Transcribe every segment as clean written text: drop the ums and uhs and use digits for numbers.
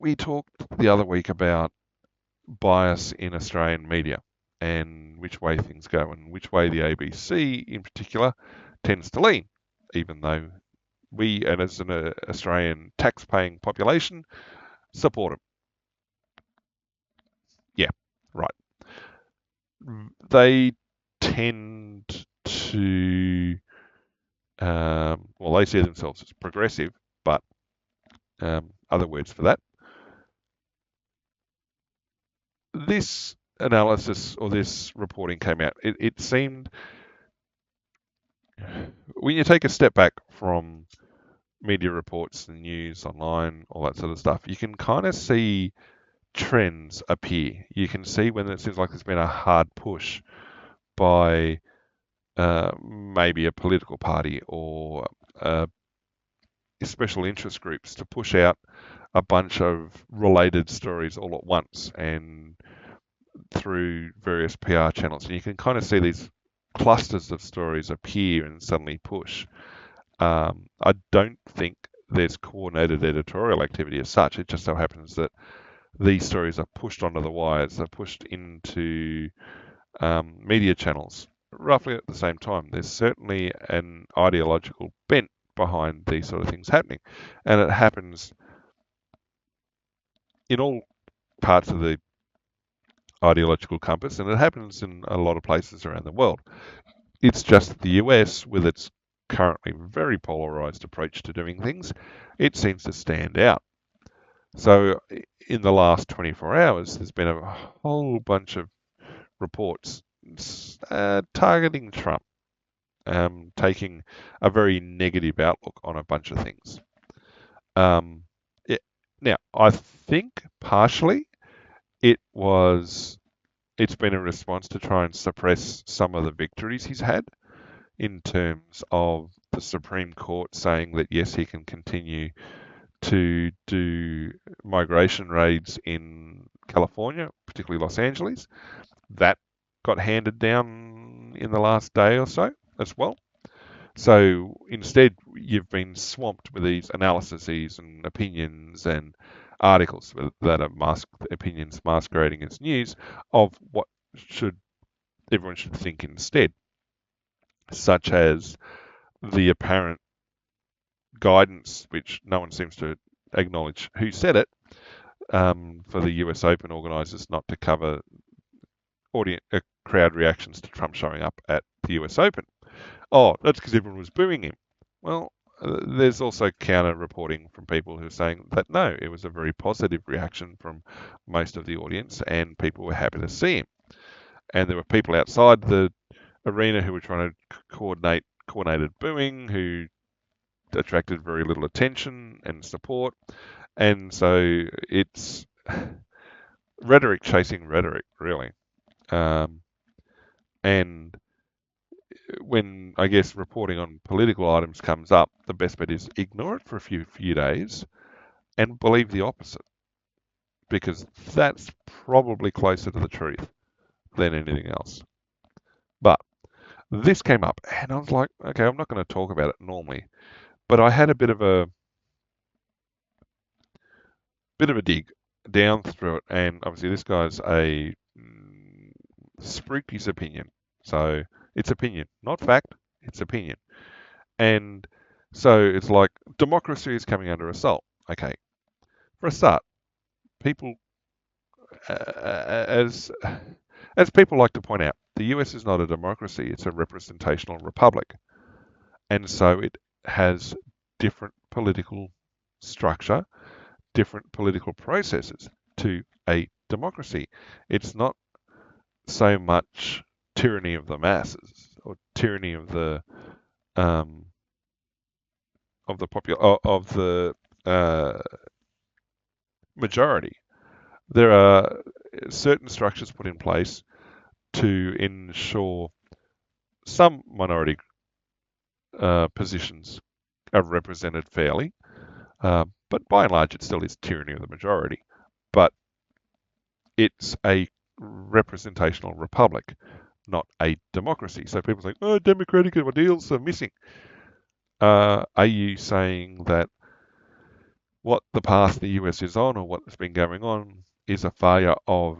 we talked the other week about bias in Australian media and which way things go and which way the ABC in particular tends to lean, even though we, and as an Australian tax-paying population, support them. Yeah, right. They tend to, well, they see themselves as progressive, but other words for that. This analysis or this reporting came out. It seemed, when you take a step back from media reports and news online, all that sort of stuff, you can kind of see trends appear. You can see when it seems like there's been a hard push by maybe a political party or special interest groups to push out a bunch of related stories all at once and through various PR channels. And you can kind of see these clusters of stories appear and suddenly push. I don't think there's coordinated editorial activity as such. It just so happens that these stories are pushed onto the wires, they're pushed into media channels roughly at the same time. There's certainly an ideological bent behind these sort of things happening. And it happens in all parts of the ideological compass, and it happens in a lot of places around the world. It's just the US, with its currently very polarized approach to doing things, it seems to stand out. So in the last 24 hours, there's been a whole bunch of reports targeting Trump, taking a very negative outlook on a bunch of things. Now, I think partially it's been a response to try and suppress some of the victories he's had in terms of the Supreme Court saying that yes, he can continue to do migration raids in California, particularly Los Angeles. That got handed down in the last day or so as well. So instead, you've been swamped with these analyses and opinions and articles that are opinions masquerading as news of what should everyone should think instead, such as the apparent guidance, which no one seems to acknowledge who said it, for the US Open organisers not to cover crowd reactions to Trump showing up at the US Open. Oh, that's because everyone was booing him. Well, there's also counter reporting from people who are saying that no, it was a very positive reaction from most of the audience and people were happy to see him. And there were people outside the arena who were trying to coordinated booing, who attracted very little attention and support. And so it's rhetoric chasing rhetoric, really. And when I guess reporting on political items comes up, the best bet is ignore it for a few days and believe the opposite, because that's probably closer to the truth than anything else. But this came up, and I was like, okay, I'm not going to talk about it normally, but I had a bit of a dig down through it, and obviously this guy's a spruik's opinion, so it's opinion, not fact, it's opinion. And so it's like democracy is coming under assault. Okay, for a start, people, as people like to point out, the US is not a democracy; it's a representational republic, and so it has different political structure, different political processes to a democracy. It's not so much tyranny of the masses or tyranny of the majority. There are certain structures put in place to ensure some minority positions are represented fairly, but by and large, it still is tyranny of the majority. But it's a representational republic, not a democracy. So people say, "Oh, democratic ideals are missing." Are you saying that what the path the US is on, or what's been going on, is a failure of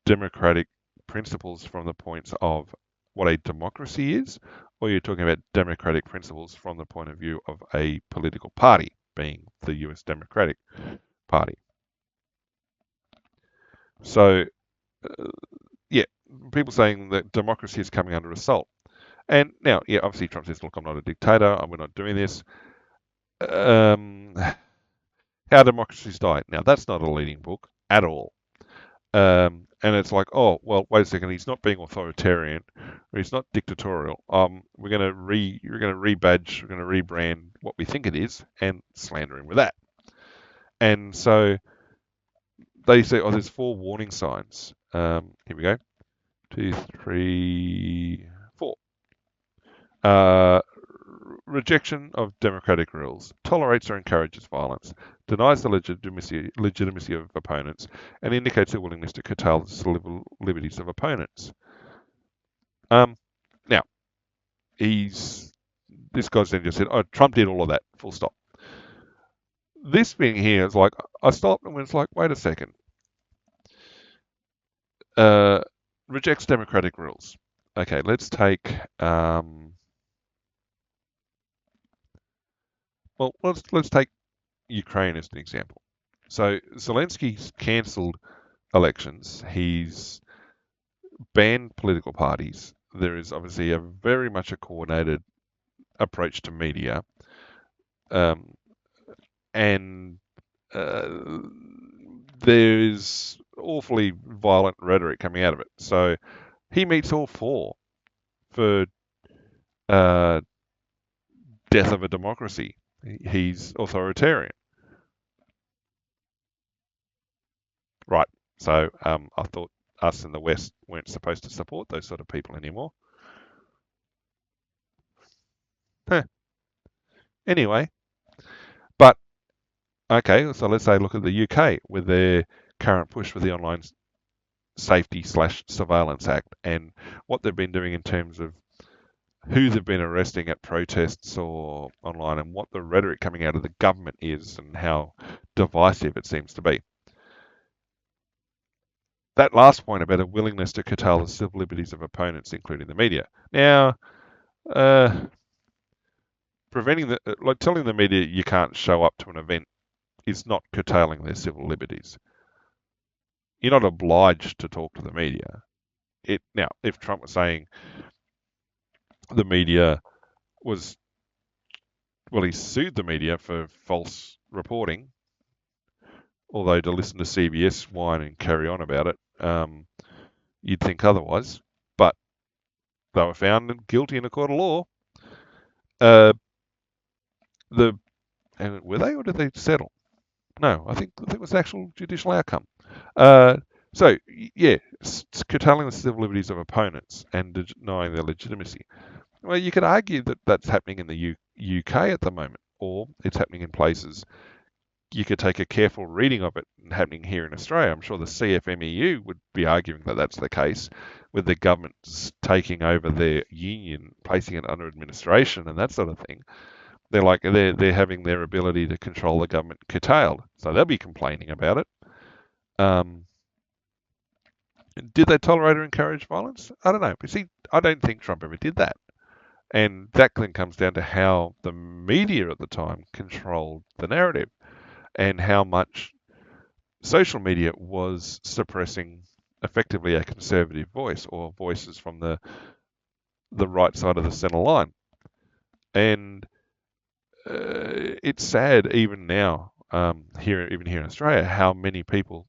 democratic principles from the points of what a democracy is, or you're talking about democratic principles from the point of view of a political party, being the US Democratic Party. So, uh, yeah, people saying that democracy is coming under assault. And now, yeah, obviously Trump says, look, I'm not a dictator, and we're not doing this. Um, How Democracies Die. Now, that's not a leading book at all. And it's like, oh, well, wait a second, he's not being authoritarian, or he's not dictatorial. We're gonna rebadge, we're gonna rebrand what we think it is, and slander him with that. And so they say, oh, there's 4 warning signs. Here we go, 2, 3, 4. Uh, Rejection of democratic rules, tolerates or encourages violence, denies the legitimacy of opponents, and indicates a willingness to curtail the civil liberties of opponents. Now, this guy's then just said, oh, Trump did all of that, full stop. This thing here is like, I stopped and was like, wait a second. Rejects democratic rules. Okay, let's take, let's take Ukraine as an example. So Zelensky's cancelled elections. He's banned political parties. There is obviously a very much a coordinated approach to media, um, and there's awfully violent rhetoric coming out of it. So he meets all 4 for uh, death of a democracy. He's authoritarian. Right. So I thought us in the West weren't supposed to support those sort of people anymore. Huh. Anyway, but okay, so let's say look at the UK with their current push for the Online Safety/Surveillance Act and what they've been doing in terms of who they've been arresting at protests or online and what the rhetoric coming out of the government is and how divisive it seems to be. That last point about a willingness to curtail the civil liberties of opponents, including the media. Now, telling the media you can't show up to an event is not curtailing their civil liberties. You're not obliged to talk to the media. Now, if Trump was saying the media was, well, he sued the media for false reporting, although to listen to CBS whine and carry on about it, you'd think otherwise. But they were found guilty in a court of law. Uh, were they, or did they settle? No, I think it was the actual judicial outcome. So, yeah, curtailing the civil liberties of opponents and denying their legitimacy. Well, you could argue that that's happening in the UK at the moment, or it's happening in places. You could take a careful reading of it happening here in Australia. I'm sure the CFMEU would be arguing that that's the case, with the government taking over their union, placing it under administration and that sort of thing. They're having their ability to control the government curtailed, so they'll be complaining about it. Did they tolerate or encourage violence? I don't know. But see, I don't think Trump ever did that. And that then comes down to how the media at the time controlled the narrative and how much social media was suppressing effectively a conservative voice or voices from the right side of the centre line. And it's sad even now, here in Australia, how many people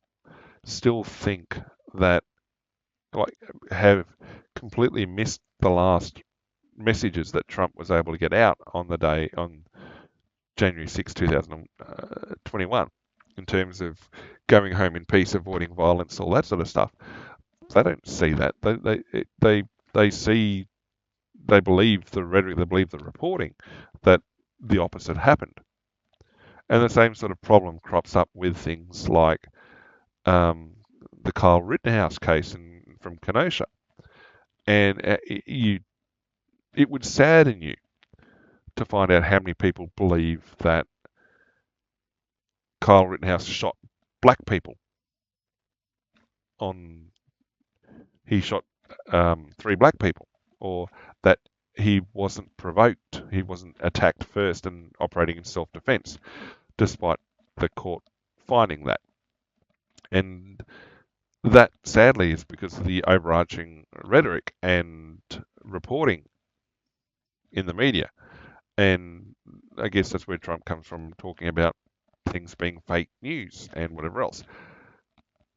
still think that have completely missed the last messages that Trump was able to get out on January 6, 2021, in terms of going home in peace, avoiding violence, all that sort of stuff. They don't see that. They believe the rhetoric, they believe the reporting that the opposite happened. And the same sort of problem crops up with things like the Kyle Rittenhouse case from Kenosha. And it would sadden you to find out how many people believe that Kyle Rittenhouse shot black people on he shot 3 black people, or that he wasn't provoked, he wasn't attacked first and operating in self-defense, despite the court finding that. And that, sadly, is because of the overarching rhetoric and reporting in the media. And I guess that's where Trump comes from, talking about things being fake news and whatever else.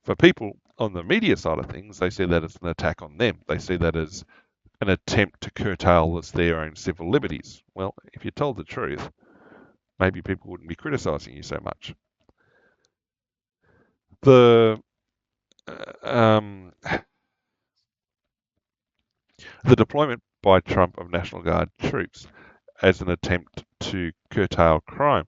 For people on the media side of things, they see that as an attack on them. They see that as an attempt to curtail their own civil liberties. Well, if you told the truth, maybe people wouldn't be criticising you so much. The um, the deployment by Trump of National Guard troops as an attempt to curtail crime,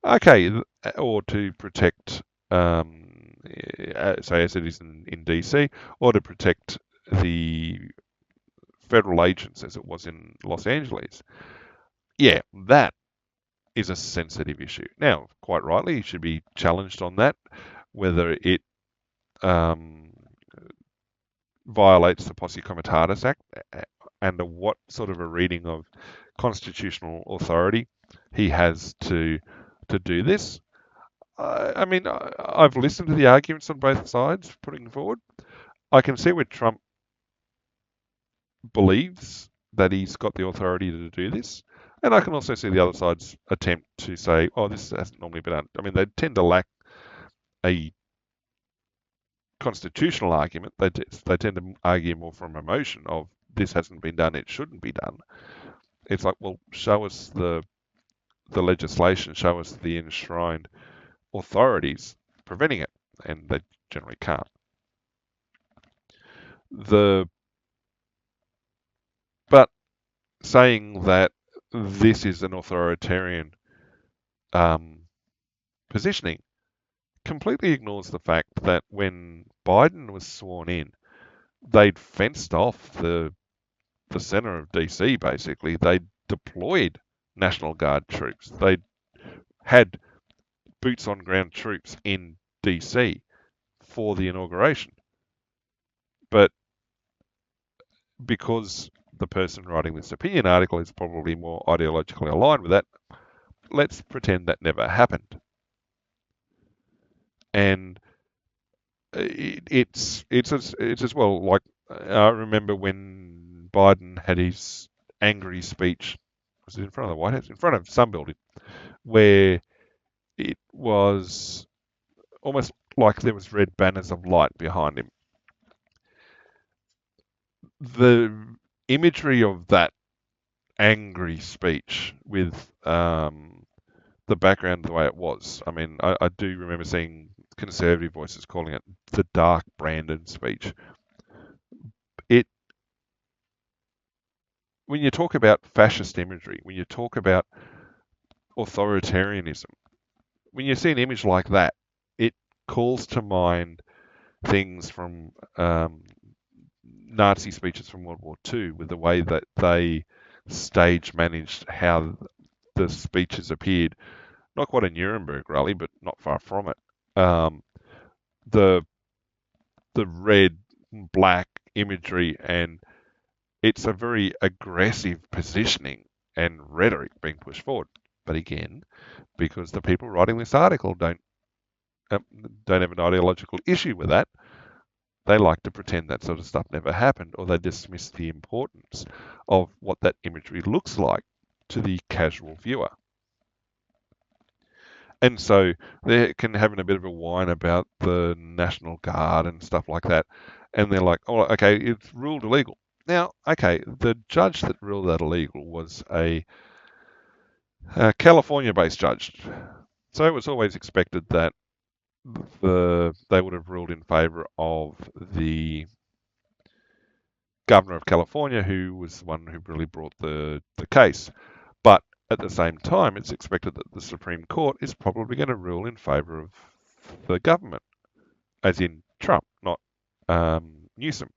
okay, or to protect, say as it is in DC, or to protect the federal agents as it was in Los Angeles. Yeah, that is a sensitive issue. Now, quite rightly, he should be challenged on that, whether it um, violates the Posse Comitatus Act and what sort of a reading of constitutional authority he has to do this. I mean, I've listened to the arguments on both sides putting forward. I can see where Trump believes that he's got the authority to do this. And I can also see the other side's attempt to say, oh, this hasn't normally been done. I mean, they tend to lack a constitutional argument. They tend to argue more from emotion of this hasn't been done, it shouldn't be done. It's like, well, show us the legislation, show us the enshrined authorities preventing it, and they generally can't. But saying that this is an authoritarian positioning completely ignores the fact that when Biden was sworn in, they'd fenced off the center of DC, basically. They deployed National Guard troops. They had boots on ground troops in DC for the inauguration. But because the person writing this opinion article is probably more ideologically aligned with that, let's pretend that never happened. And it's as well, like, I remember when Biden had his angry speech, was it in front of the White House? In front of some building, where it was almost like there was red banners of light behind him. The imagery of that angry speech with the background the way it was. I mean, I do remember seeing conservative voices calling it the dark Brandon speech. When you talk about fascist imagery, when you talk about authoritarianism, when you see an image like that, it calls to mind things from Nazi speeches from World War II, with the way that they stage managed how the speeches appeared. Not quite a Nuremberg rally, but not far from it. The red and black imagery, and it's a very aggressive positioning and rhetoric being pushed forward. But again, because the people writing this article don't have an ideological issue with that, they like to pretend that sort of stuff never happened, or they dismiss the importance of what that imagery looks like to the casual viewer. And so they can having a bit of a whine about the National Guard and stuff like that. And they're like, oh, okay, it's ruled illegal. Now, okay, the judge that ruled that illegal was a California-based judge. So it was always expected that they would have ruled in favour of the governor of California, who was the one who really brought the case. But at the same time, it's expected that the Supreme Court is probably going to rule in favour of the government, as in Trump, not Newsom.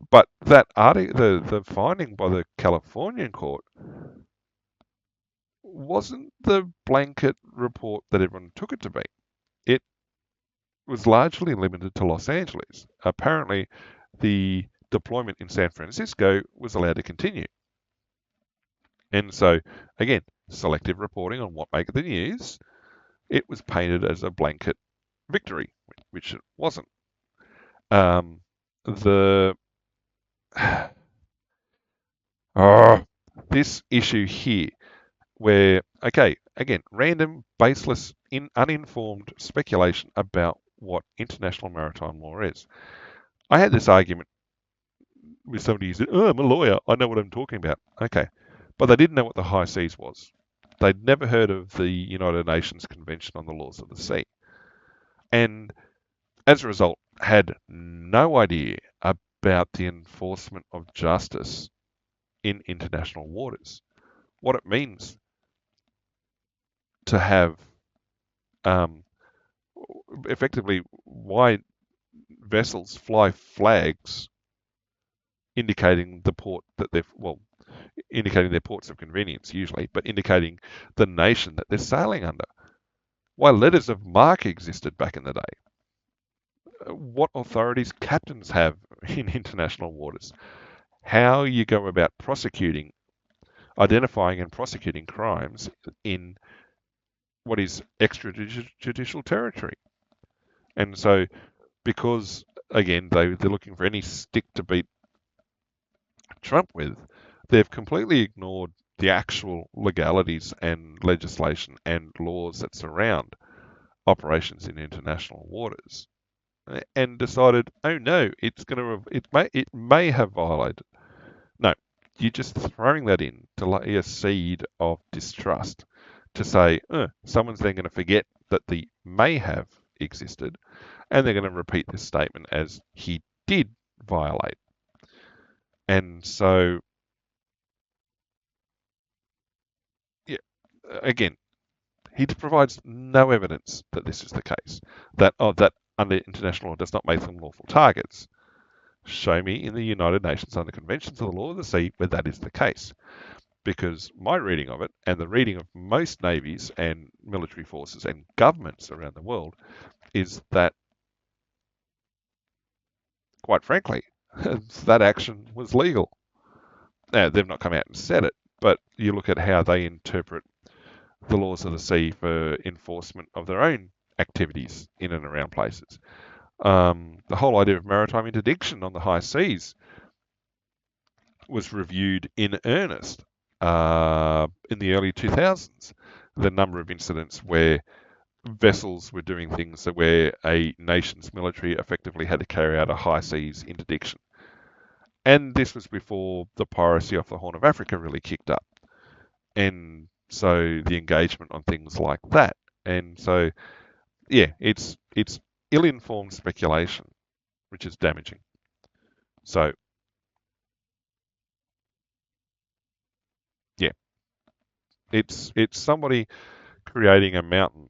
But that the finding by the Californian court wasn't the blanket report that everyone took it to be. It was largely limited to Los Angeles. Apparently, the deployment in San Francisco was allowed to continue. And so, again, selective reporting on what made the news, it was painted as a blanket victory, which it wasn't. Um, the this issue here, where okay, again, random, baseless, uninformed speculation about what international maritime law is. I had this argument with somebody who said, "Oh, I'm a lawyer. I know what I'm talking about." Okay, but they didn't know what the high seas was. They'd never heard of the United Nations Convention on the Laws of the Sea, and as a result, had no idea about the enforcement of justice in international waters, what it means to have um, effectively why vessels fly flags indicating the port that they're, well, indicating their ports of convenience usually, but indicating the nation that they're sailing under. Why letters of marque existed back in the day. What authorities captains have in international waters. How you go about prosecuting, identifying and prosecuting crimes in what is extrajudicial territory. And so, because again they're looking for any stick to beat Trump with, they've completely ignored the actual legalities and legislation and laws that surround operations in international waters, and decided, oh no, it may have violated. No, you're just throwing that in to lay a seed of distrust, to say, someone's then going to forget that the may have existed, and they're going to repeat this statement as he did violate. And so, yeah, again, he provides no evidence that this is the case, that under international law does not make them lawful targets. Show me in the United Nations under conventions of the law of the sea where that is the case. Because my reading of it, and the reading of most navies and military forces and governments around the world, is that, quite frankly, that action was legal. Now, they've not come out and said it, but you look at how they interpret the laws of the sea for enforcement of their own activities in and around places. The whole idea of maritime interdiction on the high seas was reviewed in earnest in the early 2000s. The number of incidents where vessels were doing things where a nation's military effectively had to carry out a high seas interdiction. And this was before the piracy off the Horn of Africa really kicked up. And so the engagement on things like that. And so, yeah, it's ill-informed speculation, which is damaging. So, yeah, it's somebody creating a mountain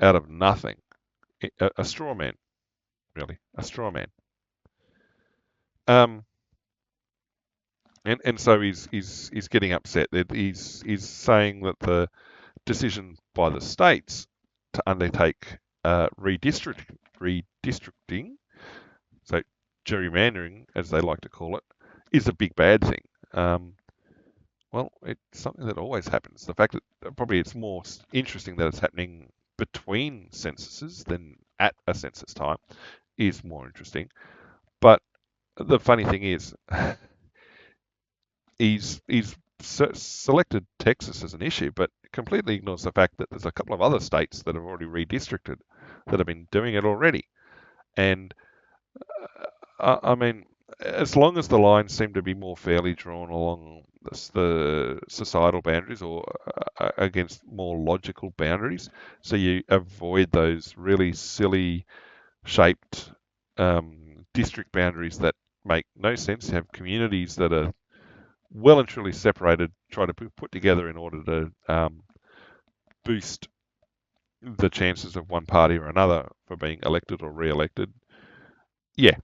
out of nothing. A straw man, really, a straw man. Um, and so he's getting upset. That he's saying that the decision by the states to undertake redistricting, so gerrymandering, as they like to call it, is a big bad thing. Well, it's something that always happens. The fact that probably it's more interesting that it's happening between censuses than at a census time is more interesting. But the funny thing is, he's selected Texas as an issue, but completely ignores the fact that there's a couple of other states that have already redistricted that have been doing it already. And I mean, as long as the lines seem to be more fairly drawn along the societal boundaries or against more logical boundaries, so you avoid those really silly shaped district boundaries that make no sense. You have communities that are well and truly separated, try to put together in order to boost the chances of one party or another for being elected or re-elected. Yeah,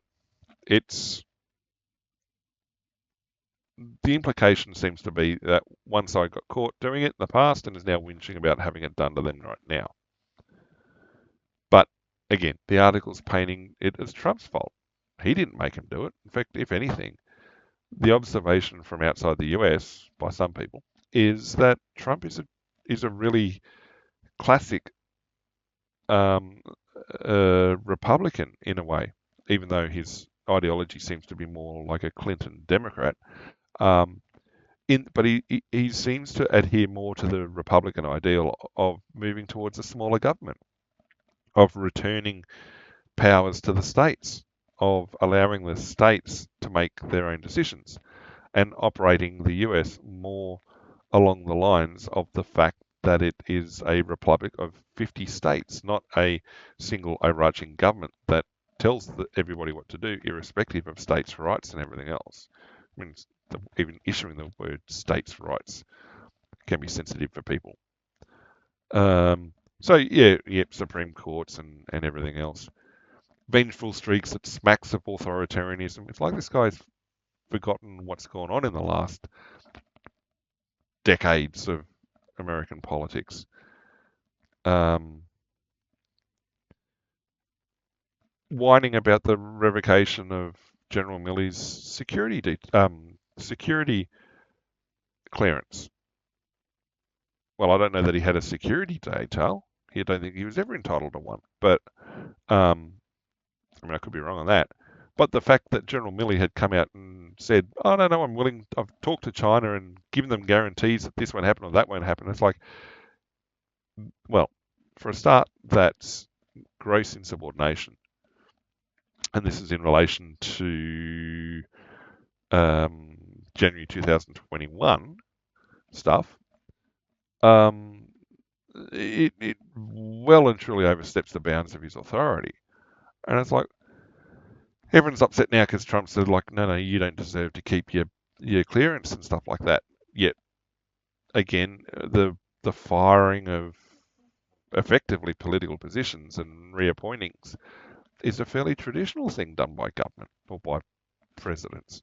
it's the implication seems to be that one side got caught doing it in the past and is now whinging about having it done to them right now. But again, the article's painting it as Trump's fault. He didn't make him do it. In fact, if anything, the observation from outside the US by some people is that Trump is a really classic um, Republican in a way, even though his ideology seems to be more like a Clinton Democrat. Um, but he seems to adhere more to the Republican ideal of moving towards a smaller government, of returning powers to the states, of allowing the states to make their own decisions, and operating the US more along the lines of the fact that it is a republic of 50 states, not a single overarching government that tells everybody what to do, irrespective of states' rights and everything else. I mean, even issuing the word states' rights can be sensitive for people. So, Supreme Courts and everything else. Vengeful streaks that smacks of authoritarianism. It's like this guy's forgotten what's gone on in the last decades of American politics. Whining about the revocation of General Milley's security clearance. Well, I don't know that he had a security detail. I don't think he was ever entitled to one. But I mean, I could be wrong on that. But the fact that General Milley had come out and said, "Oh no, I'm willing. I've talked to China and given them guarantees that this won't happen or that won't happen." It's like, well, for a start, that's gross insubordination. And this is in relation to January 2021 stuff. It well and truly oversteps the bounds of his authority. And it's like, everyone's upset now because Trump said, like, no, you don't deserve to keep your clearance and stuff like that. Yet, again, the firing of effectively political positions and reappointings is a fairly traditional thing done by government or by presidents.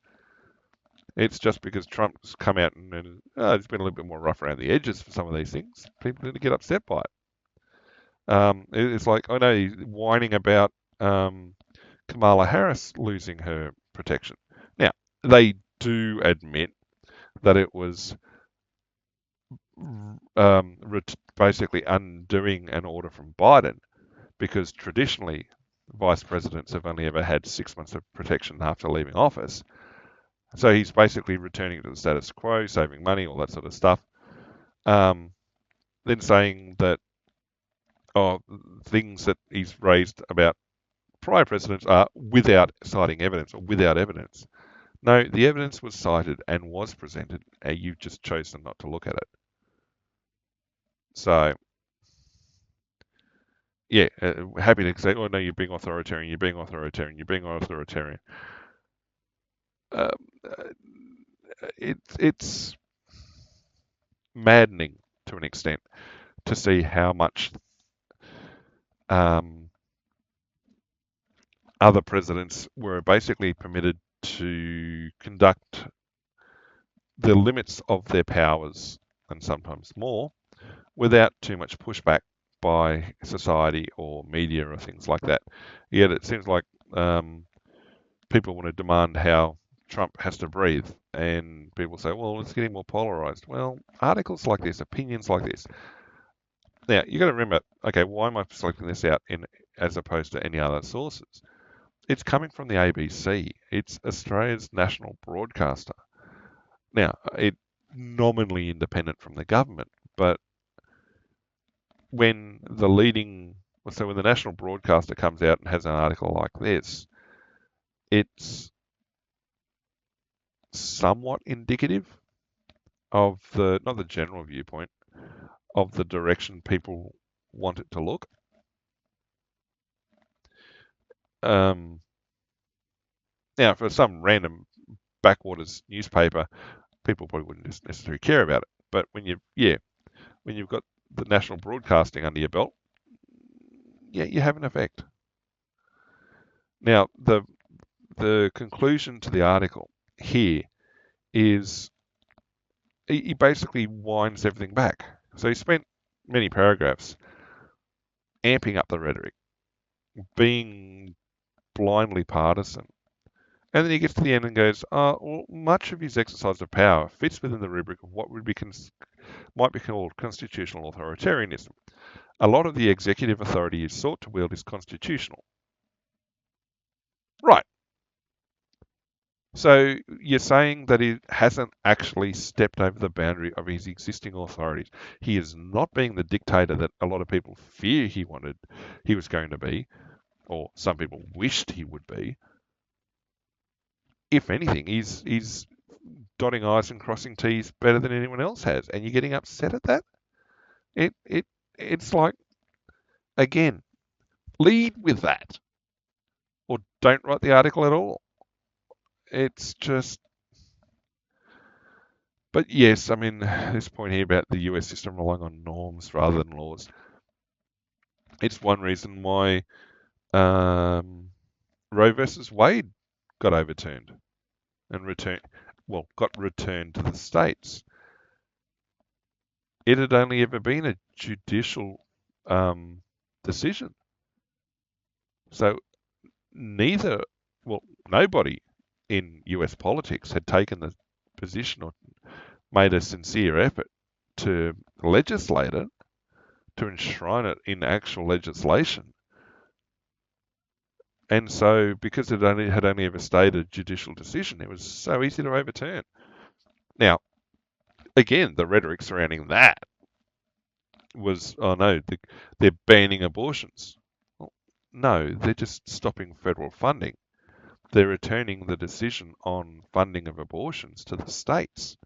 It's just because Trump's come out and it's been a little bit more rough around the edges for some of these things. People need to get upset by it. It's like, I know he's whining about Kamala Harris losing her protection. Now, they do admit that it was basically undoing an order from Biden, because traditionally vice presidents have only ever had 6 months of protection after leaving office. So he's basically returning to the status quo, saving money, all that sort of stuff. Then saying that things that he's raised about prior presidents are without citing evidence or without evidence. No, the evidence was cited and was presented, and you've just chosen not to look at it. So, yeah, happy to say, oh no, you're being authoritarian, you're being authoritarian, you're being authoritarian. It's maddening to an extent to see how much other presidents were basically permitted to conduct the limits of their powers, and sometimes more, without too much pushback by society or media or things like that. Yet it seems like people want to demand how Trump has to breathe, and people say, well, it's getting more polarized. Well, articles like this, opinions like this. Now, you got to remember, okay, why am I selecting this out as opposed to any other sources? It's coming from the ABC. It's Australia's national broadcaster. Now, it's nominally independent from the government, but when when the national broadcaster comes out and has an article like this, it's somewhat indicative of not the general viewpoint, of the direction people want it to look. Now, for some random backwaters newspaper, people probably wouldn't necessarily care about it. But when you've got the national broadcasting under your belt, yeah, you have an effect. Now, the conclusion to the article here is he basically winds everything back. So he spent many paragraphs amping up the rhetoric, being blindly partisan. And then he gets to the end and goes, well, much of his exercise of power fits within the rubric of what might be called constitutional authoritarianism. A lot of the executive authority is sought to wield is constitutional. Right. So you're saying that he hasn't actually stepped over the boundary of his existing authorities. He is not being the dictator that a lot of people fear he was going to be, or some people wished he would be. If anything, he's dotting I's and crossing T's better than anyone else has, and you're getting upset at that? It's like, again, lead with that, or don't write the article at all. It's just, but yes, I mean, this point here about the US system relying on norms rather than laws. It's one reason why Roe versus Wade got overturned and got returned to the states. It had only ever been a judicial decision. So nobody in US politics had taken the position or made a sincere effort to legislate it, to enshrine it in actual legislation. And so, because it had only ever stayed a judicial decision, it was so easy to overturn. Now, again, the rhetoric surrounding that was, oh no, they're banning abortions. Well, no, they're just stopping federal funding. They're returning the decision on funding of abortions to the states.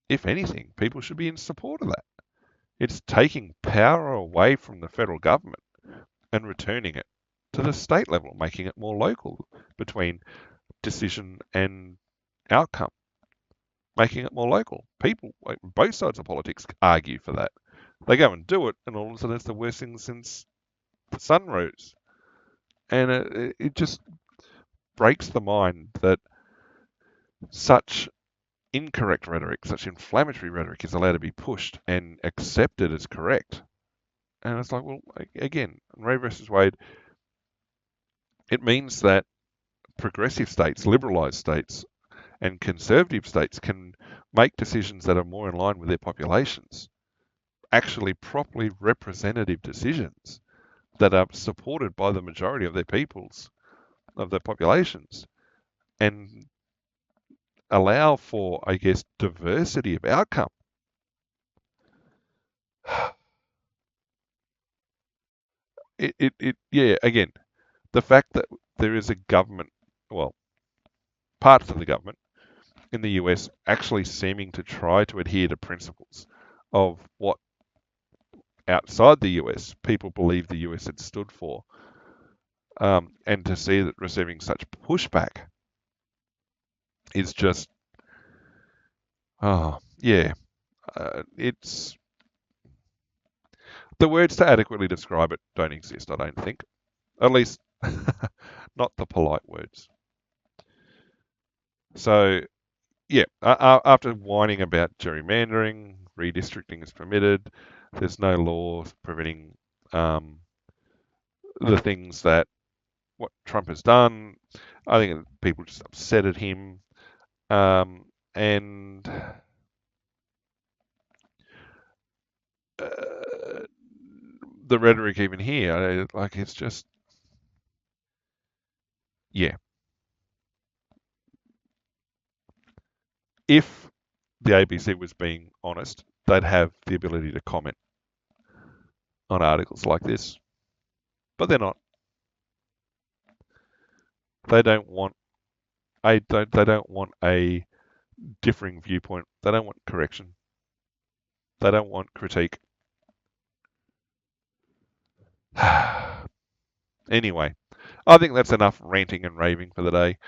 If anything, people should be in support of that. It's taking power away from the federal government and returning it to the state level, making it more local between decision and outcome, making it more local. People, both sides of politics, argue for that. They go and do it, and all of a sudden it's the worst thing since the sun rose. And it just breaks the mind that such incorrect rhetoric, such inflammatory rhetoric is allowed to be pushed and accepted as correct. And it's like, well, again, Roe versus Wade, it means that progressive states, liberalised states, and conservative states can make decisions that are more in line with their populations, actually properly representative decisions that are supported by the majority of their peoples, of their populations, and allow for, I guess, diversity of outcome. Yeah, again, the fact that there is a government, well, parts of the government in the US actually seeming to try to adhere to principles of what outside the US people believe the US had stood for, and to see that receiving such pushback is just, oh, yeah, it's, the words to adequately describe it don't exist, I don't think. At least, not the polite words. So, yeah, after whining about gerrymandering, redistricting is permitted, there's no law preventing the things that what Trump has done. I think people just upset at him, and the rhetoric even here, like, it's just, yeah. If the ABC was being honest, they'd have the ability to comment on articles like this, but they're not. They don't want they don't want a differing viewpoint. They don't want correction. They don't want critique. Anyway, I think that's enough ranting and raving for the day.